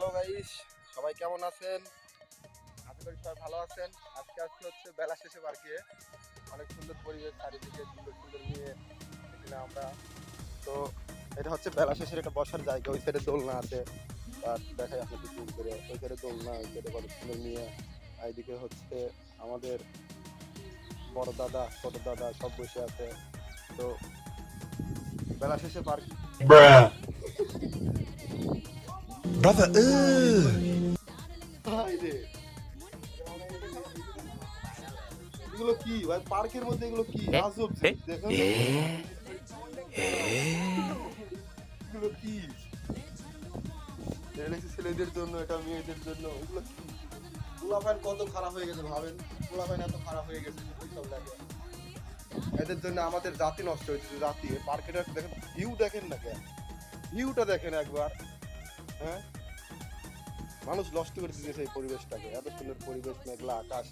Hello guys, সবাই কেমন আছেন? আশা করি সবাই ভালো আছেন। আজকে হচ্ছে বেলা শেষে পার্কে। অনেক সুন্দর পরিবেশ, চারিদিকে সুন্দর সুন্দর নিয়ে এখানে আমরা। তো এটা হচ্ছে বেলা শেষের একটা বসার জায়গা। ওই সাইডে দোলনা আছে, আর দেখাই আপনাকে জুম করে। ওই সাইডে দোলনা, ওই সাইডে কত সুন্দর নিয়ে। এইদিকে হচ্ছে আমাদের বড় দাদা, ছোট দাদা সব বসে আছে। তো বেলা শেষে পার্ক। Bruh. Brother, হাই রে, এগুলো কি ভাই? পার্কের মধ্যে এগুলো কি আজব জিনিস দেখো। এগুলো কি? এটা নাকি ছেলেদের জন্য, এটা মেয়েদের জন্য। এগুলো কি? পোলাপাইন কত খারাপ হয়ে গেছে ভাবেন। পোলাপাইন এত খারাপ হয়ে গেছে সব লাগে। এদের জন্য আমাদের জাতি নষ্ট হয়েছে। জাতি পার্কেটা দেখেন, ভিউ দেখেন না কেন? ভিউটা দেখেন একবার। হ্যাঁ, মানুষ নষ্ট করে দিয়েছে এই পরিবেশটাকে। এত সুন্দর পরিবেশ, মেঘলা আকাশ।